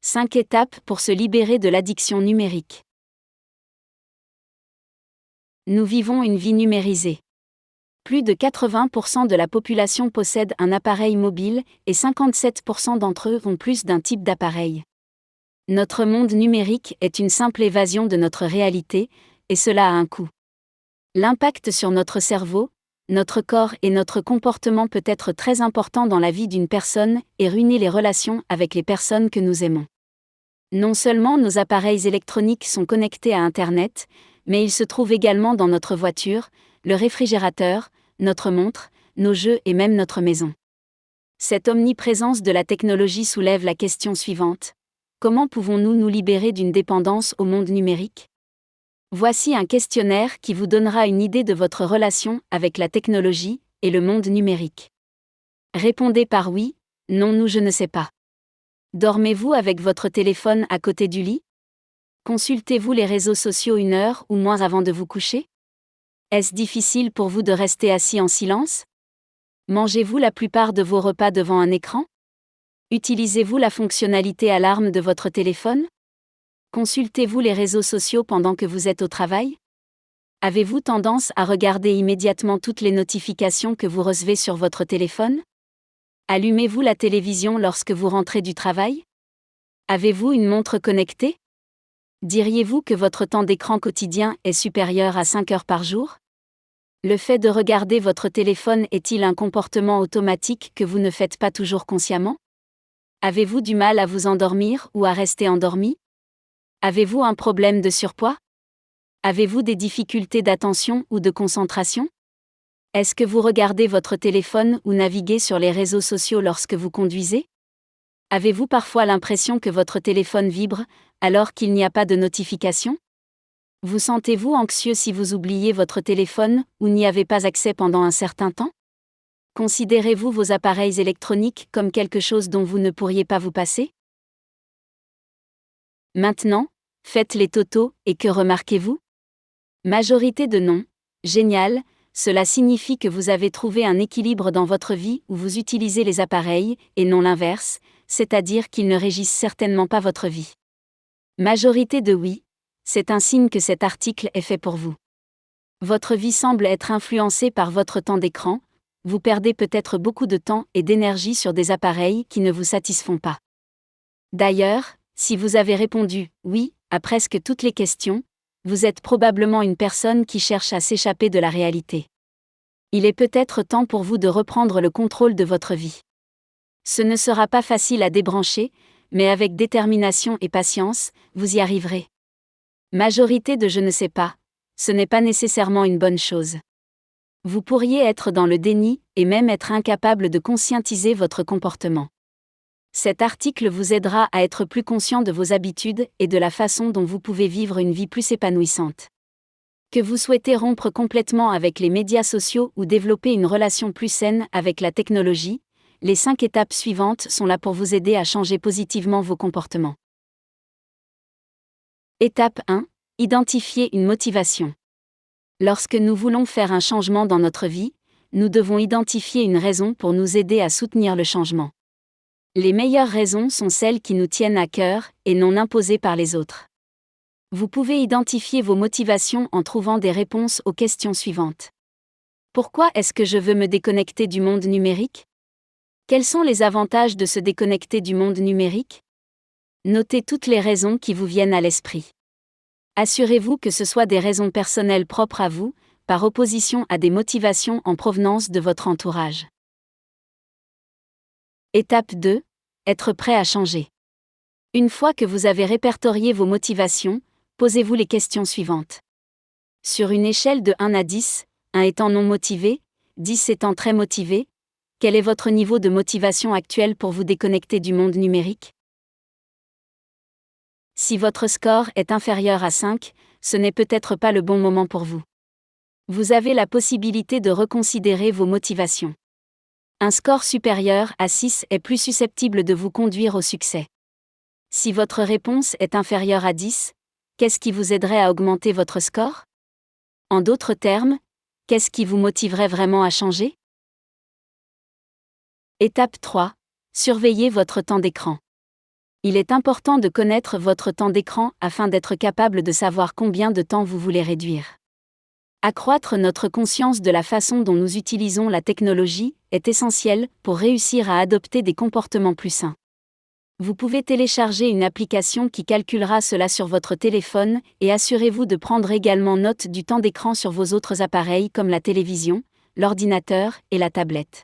5 étapes pour se libérer de l'addiction numérique. Nous vivons une vie numérisée. Plus de 80% de la population possède un appareil mobile et 57% d'entre eux ont plus d'un type d'appareil. Notre monde numérique est une simple évasion de notre réalité, et cela a un coût. L'impact sur notre cerveau, notre corps et notre comportement peut être très important dans la vie d'une personne et ruiner les relations avec les personnes que nous aimons. Non seulement nos appareils électroniques sont connectés à Internet, mais ils se trouvent également dans notre voiture, le réfrigérateur, notre montre, nos jeux et même notre maison. Cette omniprésence de la technologie soulève la question suivante. Comment pouvons-nous nous libérer d'une dépendance au monde numérique ? Voici un questionnaire qui vous donnera une idée de votre relation avec la technologie et le monde numérique. Répondez par oui, non ou je ne sais pas. Dormez-vous avec votre téléphone à côté du lit ? Consultez-vous les réseaux sociaux 1 heure ou moins avant de vous coucher ? Est-ce difficile pour vous de rester assis en silence ? Mangez-vous la plupart de vos repas devant un écran ? Utilisez-vous la fonctionnalité alarme de votre téléphone ? Consultez-vous les réseaux sociaux pendant que vous êtes au travail ? Avez-vous tendance à regarder immédiatement toutes les notifications que vous recevez sur votre téléphone ? Allumez-vous la télévision lorsque vous rentrez du travail ? Avez-vous une montre connectée ? Diriez-vous que votre temps d'écran quotidien est supérieur à 5 heures par jour ? Le fait de regarder votre téléphone est-il un comportement automatique que vous ne faites pas toujours consciemment ? Avez-vous du mal à vous endormir ou à rester endormi ? Avez-vous un problème de surpoids ? Avez-vous des difficultés d'attention ou de concentration ? Est-ce que vous regardez votre téléphone ou naviguez sur les réseaux sociaux lorsque vous conduisez ? Avez-vous parfois l'impression que votre téléphone vibre, alors qu'il n'y a pas de notification ? Vous sentez-vous anxieux si vous oubliez votre téléphone ou n'y avez pas accès pendant un certain temps ? Considérez-vous vos appareils électroniques comme quelque chose dont vous ne pourriez pas vous passer ? Maintenant, faites les totaux, et que remarquez-vous ? Majorité de non. Génial, cela signifie que vous avez trouvé un équilibre dans votre vie où vous utilisez les appareils, et non l'inverse, c'est-à-dire qu'ils ne régissent certainement pas votre vie. Majorité de oui, c'est un signe que cet article est fait pour vous. Votre vie semble être influencée par votre temps d'écran, vous perdez peut-être beaucoup de temps et d'énergie sur des appareils qui ne vous satisfont pas. D'ailleurs, si vous avez répondu « oui » à presque toutes les questions, vous êtes probablement une personne qui cherche à s'échapper de la réalité. Il est peut-être temps pour vous de reprendre le contrôle de votre vie. Ce ne sera pas facile à débrancher, mais avec détermination et patience, vous y arriverez. Majorité de je ne sais pas, ce n'est pas nécessairement une bonne chose. Vous pourriez être dans le déni et même être incapable de conscientiser votre comportement. Cet article vous aidera à être plus conscient de vos habitudes et de la façon dont vous pouvez vivre une vie plus épanouissante. Que vous souhaitez rompre complètement avec les médias sociaux ou développer une relation plus saine avec la technologie, les 5 étapes suivantes sont là pour vous aider à changer positivement vos comportements. Étape 1. Identifier une motivation. Lorsque nous voulons faire un changement dans notre vie, nous devons identifier une raison pour nous aider à soutenir le changement. Les meilleures raisons sont celles qui nous tiennent à cœur et non imposées par les autres. Vous pouvez identifier vos motivations en trouvant des réponses aux questions suivantes. Pourquoi est-ce que je veux me déconnecter du monde numérique ? Quels sont les avantages de se déconnecter du monde numérique ? Notez toutes les raisons qui vous viennent à l'esprit. Assurez-vous que ce soit des raisons personnelles propres à vous, par opposition à des motivations en provenance de votre entourage. Étape 2. Être prêt à changer. Une fois que vous avez répertorié vos motivations, posez-vous les questions suivantes. Sur une échelle de 1 à 10, 1 étant non motivé, 10 étant très motivé, quel est votre niveau de motivation actuel pour vous déconnecter du monde numérique ? Si votre score est inférieur à 5, ce n'est peut-être pas le bon moment pour vous. Vous avez la possibilité de reconsidérer vos motivations. Un score supérieur à 6 est plus susceptible de vous conduire au succès. Si votre réponse est inférieure à 10, qu'est-ce qui vous aiderait à augmenter votre score ? En d'autres termes, qu'est-ce qui vous motiverait vraiment à changer ? Étape 3. Surveillez votre temps d'écran. Il est important de connaître votre temps d'écran afin d'être capable de savoir combien de temps vous voulez réduire. Accroître notre conscience de la façon dont nous utilisons la technologie est essentiel pour réussir à adopter des comportements plus sains. Vous pouvez télécharger une application qui calculera cela sur votre téléphone et assurez-vous de prendre également note du temps d'écran sur vos autres appareils comme la télévision, l'ordinateur et la tablette.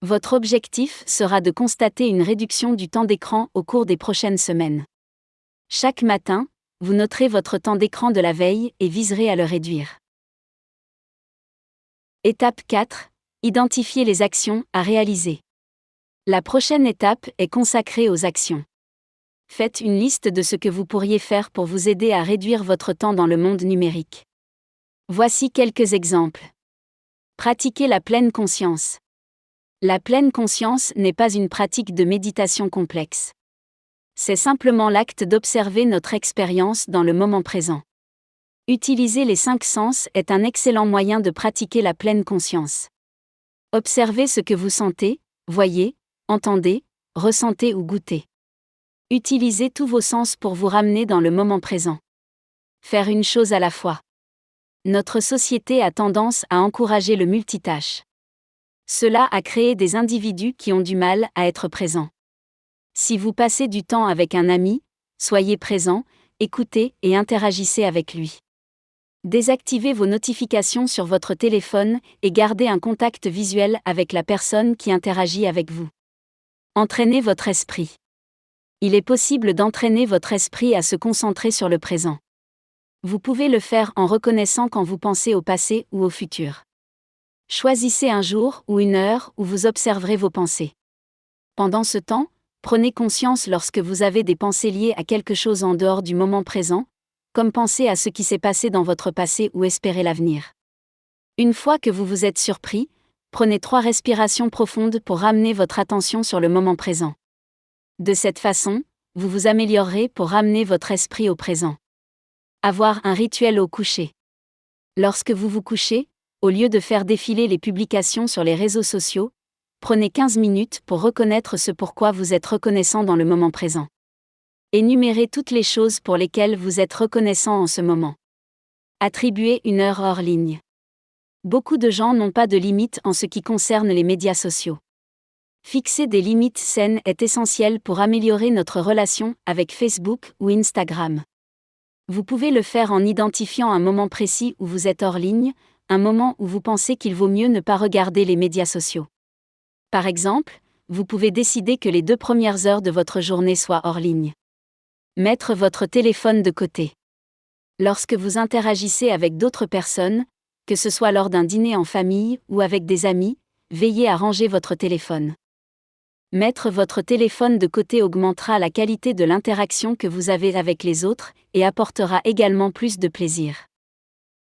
Votre objectif sera de constater une réduction du temps d'écran au cours des prochaines semaines. Chaque matin, vous noterez votre temps d'écran de la veille et viserez à le réduire. Étape 4. Identifier les actions à réaliser. La prochaine étape est consacrée aux actions. Faites une liste de ce que vous pourriez faire pour vous aider à réduire votre temps dans le monde numérique. Voici quelques exemples. Pratiquez la pleine conscience. La pleine conscience n'est pas une pratique de méditation complexe. C'est simplement l'acte d'observer notre expérience dans le moment présent. Utiliser les 5 sens est un excellent moyen de pratiquer la pleine conscience. Observez ce que vous sentez, voyez, entendez, ressentez ou goûtez. Utilisez tous vos sens pour vous ramener dans le moment présent. Faire une chose à la fois. Notre société a tendance à encourager le multitâche. Cela a créé des individus qui ont du mal à être présents. Si vous passez du temps avec un ami, soyez présent, écoutez et interagissez avec lui. Désactivez vos notifications sur votre téléphone et gardez un contact visuel avec la personne qui interagit avec vous. Entraînez votre esprit. Il est possible d'entraîner votre esprit à se concentrer sur le présent. Vous pouvez le faire en reconnaissant quand vous pensez au passé ou au futur. Choisissez un jour ou une heure où vous observerez vos pensées. Pendant ce temps, prenez conscience lorsque vous avez des pensées liées à quelque chose en dehors du moment présent, comme penser à ce qui s'est passé dans votre passé ou espérer l'avenir. Une fois que vous vous êtes surpris, prenez 3 respirations profondes pour ramener votre attention sur le moment présent. De cette façon, vous vous améliorerez pour ramener votre esprit au présent. Avoir un rituel au coucher. Lorsque vous vous couchez, au lieu de faire défiler les publications sur les réseaux sociaux, prenez 15 minutes pour reconnaître ce pourquoi vous êtes reconnaissant dans le moment présent. Énumérez toutes les choses pour lesquelles vous êtes reconnaissant en ce moment. Attribuez une heure hors ligne. Beaucoup de gens n'ont pas de limites en ce qui concerne les médias sociaux. Fixer des limites saines est essentiel pour améliorer notre relation avec Facebook ou Instagram. Vous pouvez le faire en identifiant un moment précis où vous êtes hors ligne, un moment où vous pensez qu'il vaut mieux ne pas regarder les médias sociaux. Par exemple, vous pouvez décider que les 2 premières heures de votre journée soient hors ligne. Mettre votre téléphone de côté. Lorsque vous interagissez avec d'autres personnes, que ce soit lors d'un dîner en famille ou avec des amis, veillez à ranger votre téléphone. Mettre votre téléphone de côté augmentera la qualité de l'interaction que vous avez avec les autres et apportera également plus de plaisir.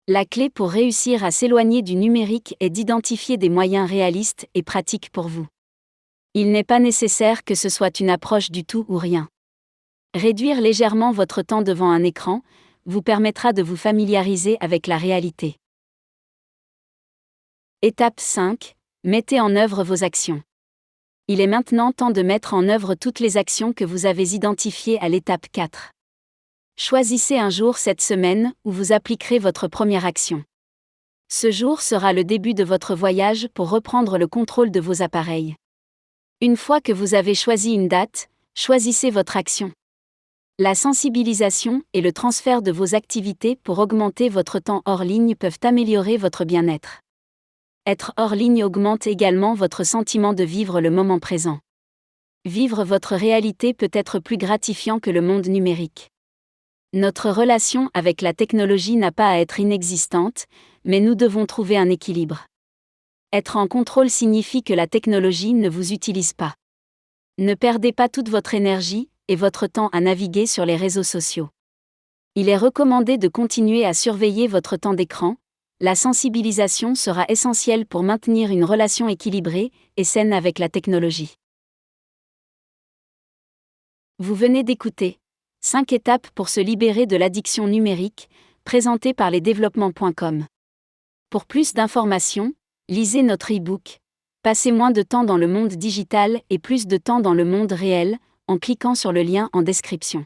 La clé pour réussir à s'éloigner du numérique est d'identifier des moyens réalistes et pratiques pour vous. Il n'est pas nécessaire que ce soit une approche du tout ou rien. Réduire légèrement votre temps devant un écran vous permettra de vous familiariser avec la réalité. Étape 5. Mettez en œuvre vos actions. Il est maintenant temps de mettre en œuvre toutes les actions que vous avez identifiées à l'étape 4. Choisissez un jour cette semaine où vous appliquerez votre première action. Ce jour sera le début de votre voyage pour reprendre le contrôle de vos appareils. Une fois que vous avez choisi une date, choisissez votre action. La sensibilisation et le transfert de vos activités pour augmenter votre temps hors ligne peuvent améliorer votre bien-être. Être hors ligne augmente également votre sentiment de vivre le moment présent. Vivre votre réalité peut être plus gratifiant que le monde numérique. Notre relation avec la technologie n'a pas à être inexistante, mais nous devons trouver un équilibre. Être en contrôle signifie que la technologie ne vous utilise pas. Ne perdez pas toute votre énergie et votre temps à naviguer sur les réseaux sociaux. Il est recommandé de continuer à surveiller votre temps d'écran. La sensibilisation sera essentielle pour maintenir une relation équilibrée et saine avec la technologie. Vous venez d'écouter 5 étapes pour se libérer de l'addiction numérique, présentées par lesdéveloppements.com. Pour plus d'informations, lisez notre e-book « Passez moins de temps dans le monde digital et plus de temps dans le monde réel » en cliquant sur le lien en description.